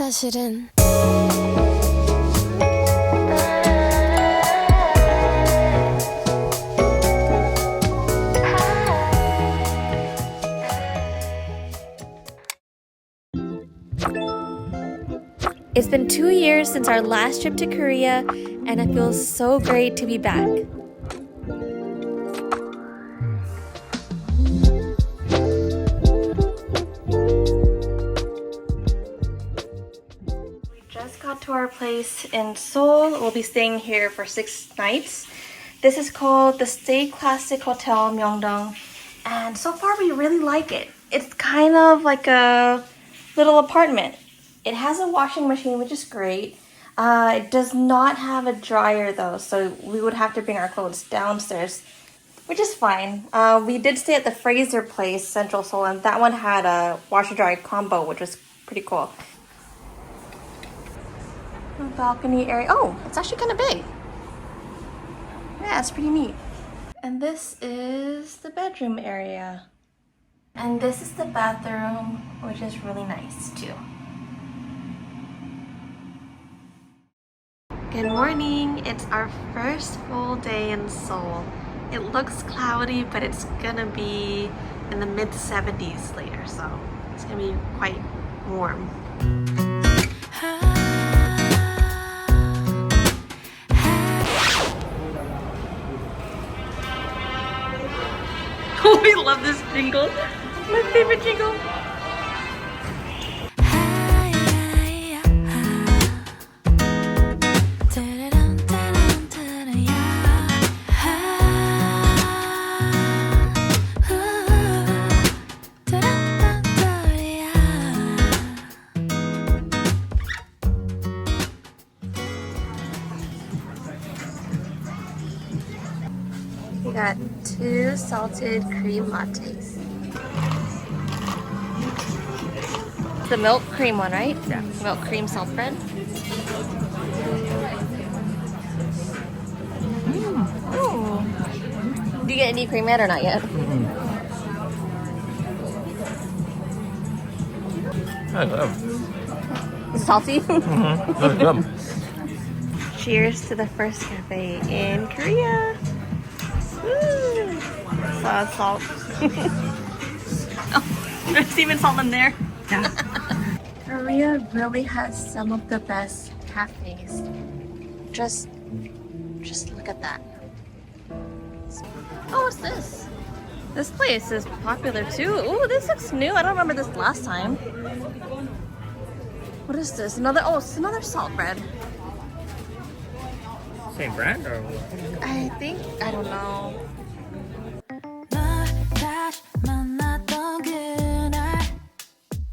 사실은 It's been 2 years since our last trip to Korea, and it feels so great to be back. We just got to our place in Seoul. We'll be staying here for 6 nights. This is called the Stay Classic Hotel Myeongdong, and so far we really like it. It's kind of like a little apartment. It has a washing machine, which is great. It does not have a dryer though, so we would have to bring our clothes downstairs, which is fine. We did stay at the Fraser Place, Central Seoul, and that one had a washer-dryer combo, which was pretty cool. A balcony area. Oh, it's actually kind of big. Yeah, it's pretty neat. And this is the bedroom area. And this is the bathroom, which is really nice too. Good morning! It's our first full day in Seoul. It looks cloudy, but it's gonna be in the mid-70s later, so it's gonna be quite warm. Oh, I love this jingle! My favorite jingle! We got 2 salted cream lattes. The milk cream one, right? Yeah. Milk cream salt bread. Oh. Do you get any cream yet or not yet? I love. Is it salty? That's good. Cheers to the first cafe in Korea. Woo! Salt. Oh, there's even salt in there. Yeah. Korea really has some of the best cafes. Just look at that. Oh, what's this? This place is popular too. Ooh, this looks new. I don't remember this last time. What is this? It's another salt bread. Same brand or what? I don't know.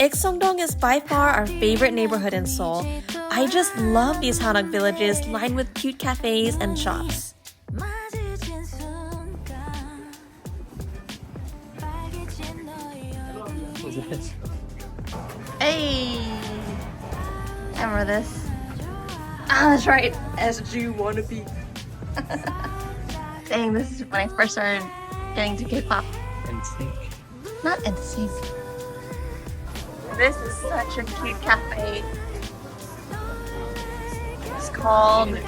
Ikseon-dong is by far our favorite neighborhood in Seoul. I just love these hanok villages lined with cute cafes and shops. Hey! I remember this. Ah, that's right. As you wanna be. Dang, this is when I first started getting to K-pop. NSYNC. Not NSYNC. This is such a cute cafe. It's called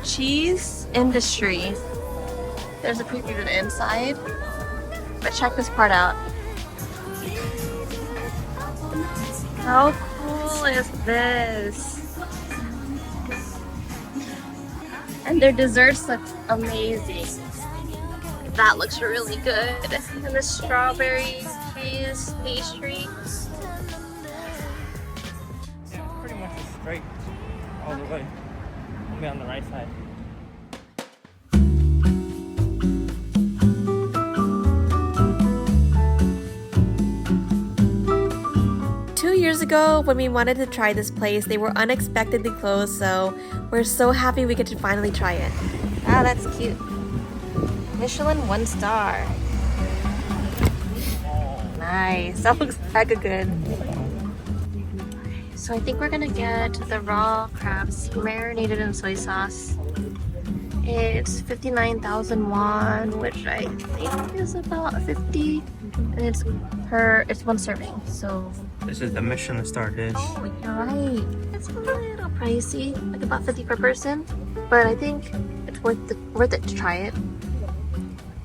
Cheese Industry. There's a preview to the inside, but check this part out. How cool is this? And their desserts look amazing. That looks really good. And the strawberry cheese pastry. Pretty much straight all the way. I'll be on the right side. Years ago, when we wanted to try this place, they were unexpectedly closed, so we're so happy we get to finally try it. Ah, that's cute. Michelin 1 star. Nice. That looks mega good. So I think we're gonna get the raw crabs marinated in soy sauce. It's 59,000 won, which I think is about 50 And it's one serving, so... This is the Michelin star dish. Oh, you're right. It's a little pricey, like about 50 per person, but I think it's worth it to try it.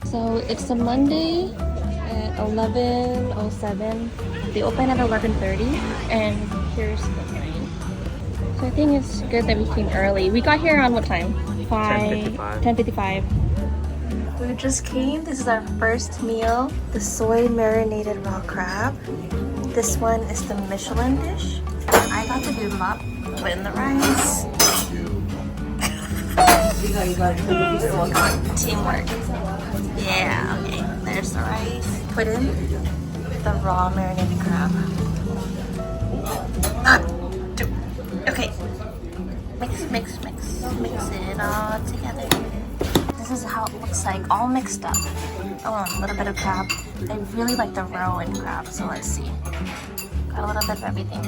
So it's a Monday at 11:07. They open at 11:30, and here's the time. So I think it's good that we came early. We got here on what time? 10:55. We just came. This is our first meal. The soy marinated raw crab. This one is the Michelin dish. I got the bibimbap. Put in the rice. Teamwork. Yeah, okay. There's the rice. Put in the raw marinated crab. Okay. Mix it all together. This is how it looks like, all mixed up. Oh, a little bit of crab. I really like the roe and crab, so let's see. Got a little bit of everything.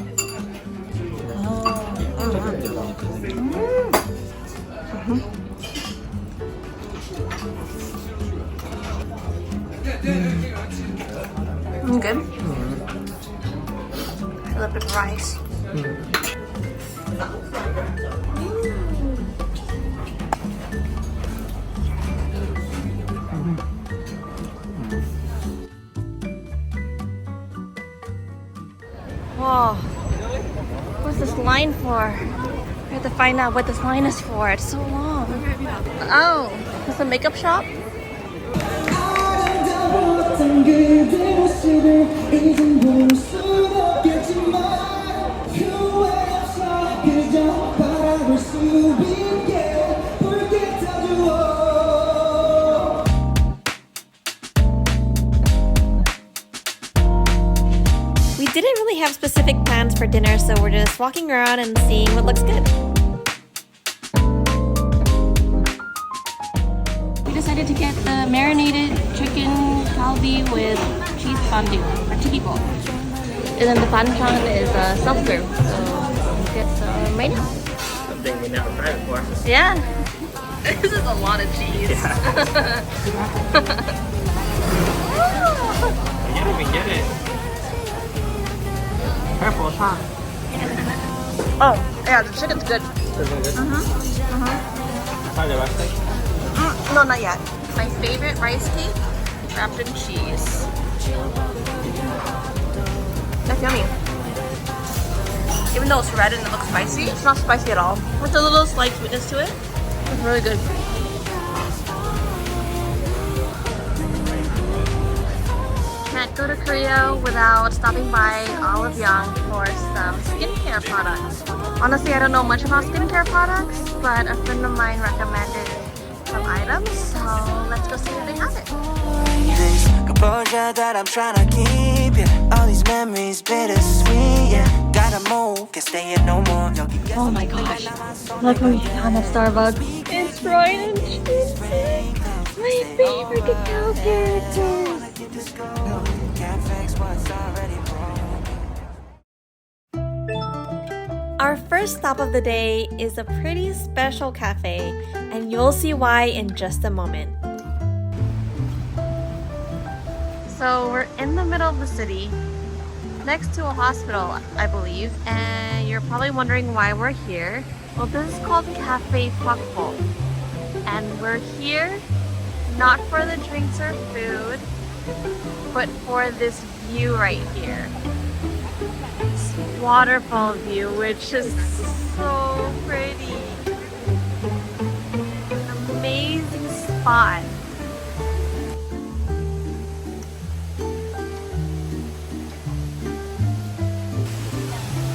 Good. A little bit of rice. Whoa, what's this line for? We have to find out what this line is for. It's so long. Oh, it's a makeup shop? We didn't really have specific plans for dinner, so we're just walking around and seeing what looks good. We decided to get the marinated chicken kalbi with cheese fondue, or tiki bowl. And then the banchan is self-serve, so we'll get some right now. Something we never tried before. Yeah. This is a lot of cheese. Yeah. You didn't even get it. Careful, it's hot. Oh, yeah, the chicken's good. Try the rice cake? No, not yet. My favorite rice cake wrapped in cheese. That's yummy. Even though it's red and it looks spicy, it's not spicy at all. With a little slight sweetness to it, it's really good. Can't go to Korea without stopping by Ohyang for some skincare products. Honestly, I don't know much about skincare products, but a friend of mine recommended some items, so let's go see if they have it. This composure that I'm trying to keep, yeah. All these memories bittersweet, yeah. Gotta move, can't stay here no more. Oh my gosh, look what we found at Starbucks. It's Ryan and Tracy, my favorite Kakao characters. Our first stop of the day is a pretty special cafe, and you'll see why in just a moment. So we're in the middle of the city, next to a hospital, I believe, and you're probably wondering why we're here. Well, this is called Cafe Pokpo, and we're here not for the drinks or food, but for this view right here. This waterfall view, which is so pretty. An amazing spot.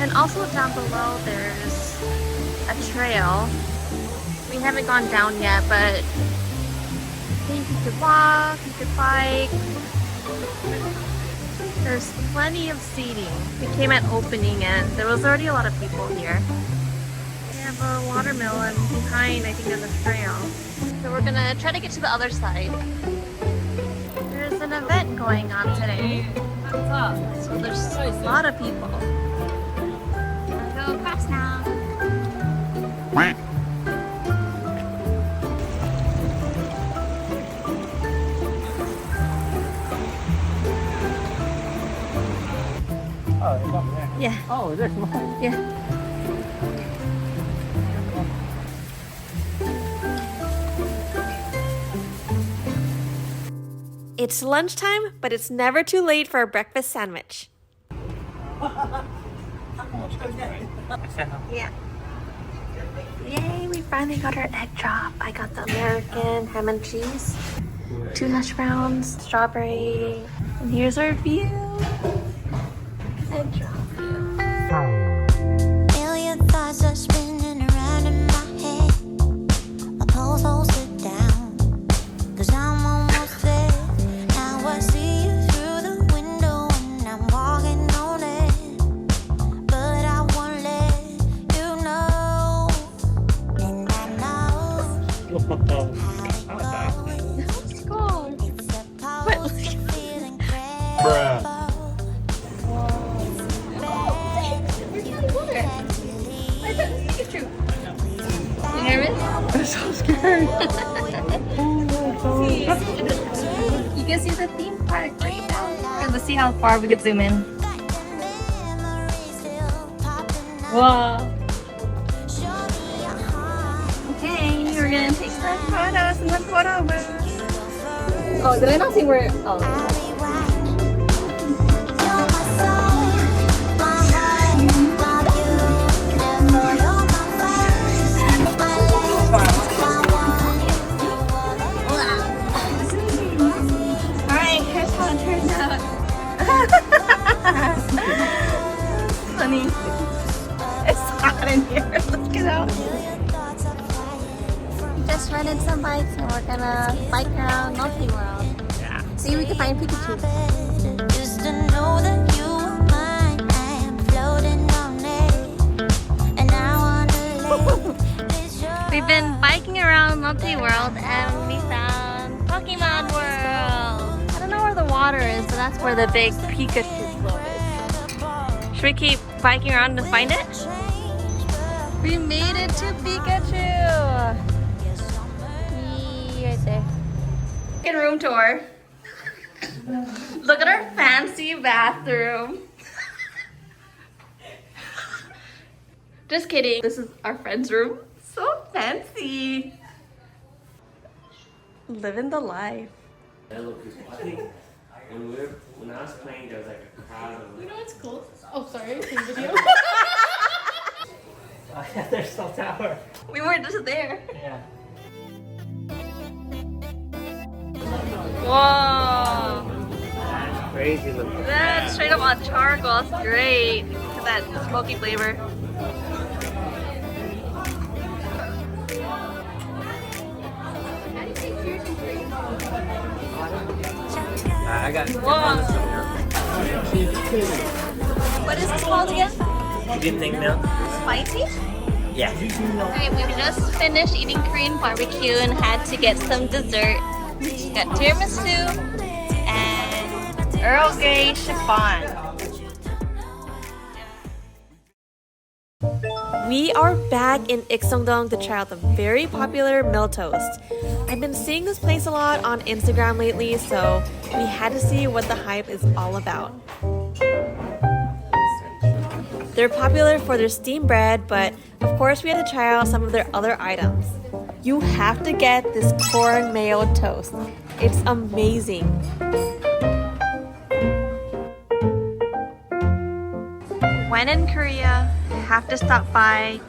And also down below there's a trail. We haven't gone down yet, but I think you could walk, you could bike. There's plenty of seating. We came at opening and there was already a lot of people here. We have a watermelon behind, I think, there's a trail. So we're gonna try to get to the other side. There's an event going on today. So there's a lot of people. Go across now. up there. Yeah. Oh, there's one. Yeah. It's lunchtime, but it's never too late for a breakfast sandwich. Yeah. Yay, we finally got our egg chop. I got the American ham and cheese, 2 hash browns, strawberry, and here's our view. Egg chop view. Million thoughts are spinning around in my head. My pulse won't sit down, 'cause I'm almost there. Now I see you through the window and I'm walking on it. But I won't let you know. And I know how it goes. Let's go. It's a powerful feeling incredible. Bruh. You nervous? I'm so scared. You can see the theme park right now. Let's see how far we can zoom in. Wow. Okay, we're gonna take some photos in the photo booth. Oh, did I not see where? Oh. Alright, here's how it turns out. Funny. It's hot in here. Let's get out. We just rented some bikes and we're gonna bike around Multi-World. Yeah. See if we can find Pikachu. Just to know that you are mine, I am floating on it, and I wanna let this joy. We've been biking around Multi-World and we found Pokemon World. I don't know where the water is, but that's where the big Pikachu float is. Should we keep biking around to find it? We made it to Pikachu! Yee, right there. Second room tour. Look at our fancy bathroom. Just kidding. This is our friend's room. So fancy. Living the life. That look is I think when I was playing there was like a crowd of You know what's cool? Oh, sorry, same video. oh yeah, there's Cell Tower. We were just there. Yeah. Whoa. That's crazy looking. That's straight up on charcoal. It's great. Look at that smoky flavor. I got Whoa. What is this called again? Good evening milk. Spicy? Yeah. Alright, we just finished eating Korean barbecue and had to get some dessert. Got tiramisu and Earl Grey chiffon. We are back in Ikseon-dong to try out the very popular milk toast. I've been seeing this place a lot on Instagram lately, so we had to see what the hype is all about. They're popular for their steamed bread, but of course we had to try out some of their other items. You have to get this corn mayo toast. It's amazing. When in Korea, have to stop by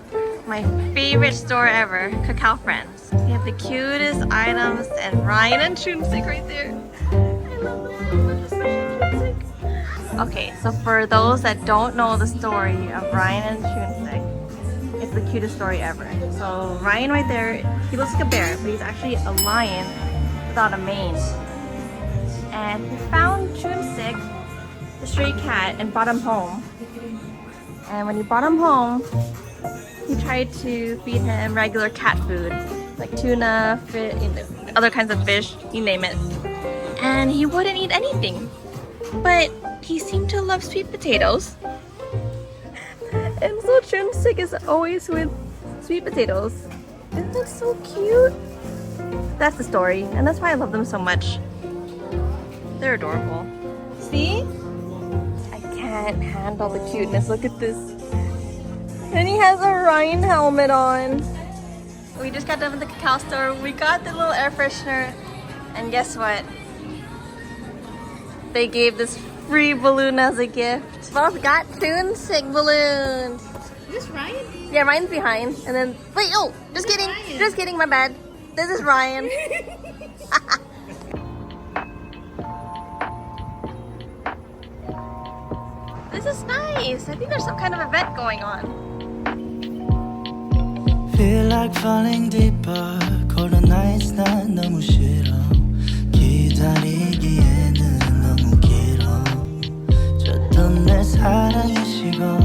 my favorite store ever, Kakao Friends. They have the cutest items and Ryan and Chunsick right there. I love them so much, especially Chunsick. Okay, so for those that don't know the story of Ryan and Chunsick, it's the cutest story ever. So Ryan right there, he looks like a bear, but he's actually a lion without a mane. And he found Chunsick, the stray cat, and brought him home. And when he brought him home, he tried to feed him regular cat food, like tuna, fish, other kinds of fish, you name it. And he wouldn't eat anything. But he seemed to love sweet potatoes. And so Chunsick is always with sweet potatoes. Isn't that so cute? That's the story, and that's why I love them so much. They're adorable. See? I can't can't handle the cuteness. Look at this. And he has a Ryan helmet on. We just got done with the Kakao store. We got the little air freshener. And guess what? They gave this free balloon as a gift. Both got Twosome balloons. Is this Ryan? Yeah, Ryan's behind. And then, wait, oh, just kidding. Ryan. Just kidding, my bad. This is Ryan. This is nice. I think there's some kind of event going on. Feel like falling deeper. Cold nights 난 너무 싫어. 기다리기에는 너무 길어. 줬던 내 사랑이 식어.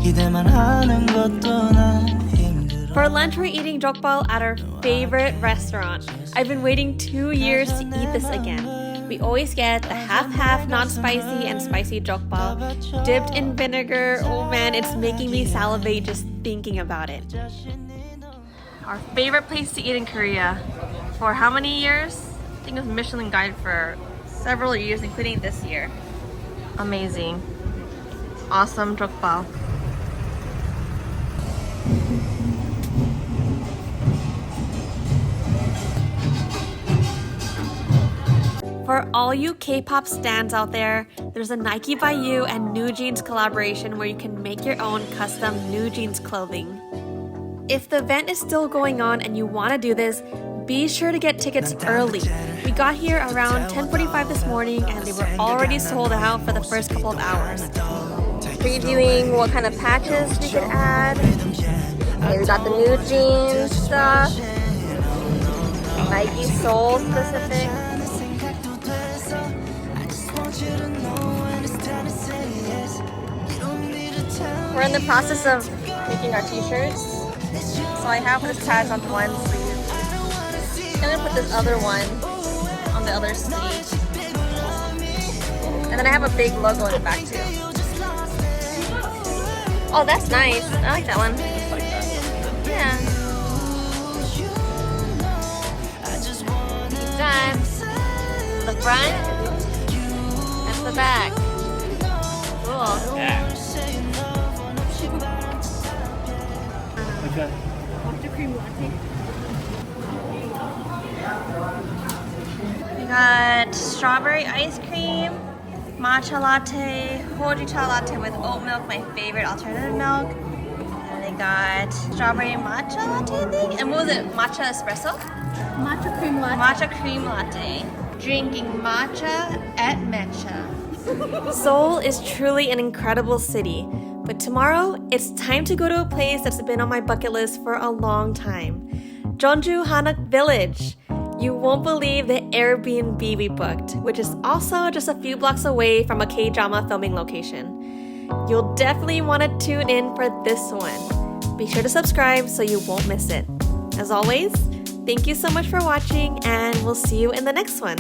기대만 하는 것도 난 힘들어. For lunch, we're eating Jokbal at our favorite restaurant. I've been waiting 2 years to eat this again. We always get the half-half non-spicy and spicy Jokbal dipped in vinegar. Oh man, it's making me salivate just thinking about it. Our favorite place to eat in Korea. For how many years? I think it was Michelin guide for several years, including this year. Amazing. Awesome Jokbal. For all you K-pop stans out there, there's a Nike by You and NewJeans collaboration where you can make your own custom NewJeans clothing. If the event is still going on and you want to do this, be sure to get tickets early. We got here around 10:45 this morning and they were already sold out for the first couple of hours. Previewing what kind of patches we could add. Okay, we got the NewJeans stuff. Nike Seoul specific. We're in the process of making our t-shirts. So I have this patch on one sleeve. I'm gonna put this other one on the other sleeve. And then I have a big logo in the back too. Oh, that's nice. I like that one. Yeah. Done. The front. That's the back. Cool. Yeah. Which one? After cream latte. We got strawberry ice cream, matcha latte, hojicha latte with oat milk, my favorite alternative milk. And they got strawberry matcha latte, I think. And what was it? Matcha espresso? Matcha cream latte. Matcha cream latte. Drinking matcha at Metcha. Seoul is truly an incredible city, but tomorrow it's time to go to a place that's been on my bucket list for a long time. Jeonju Hanok Village. You won't believe the Airbnb we booked, which is also just a few blocks away from a K-drama filming location. You'll definitely want to tune in for this one. Be sure to subscribe so you won't miss it. As always, thank you so much for watching and we'll see you in the next one.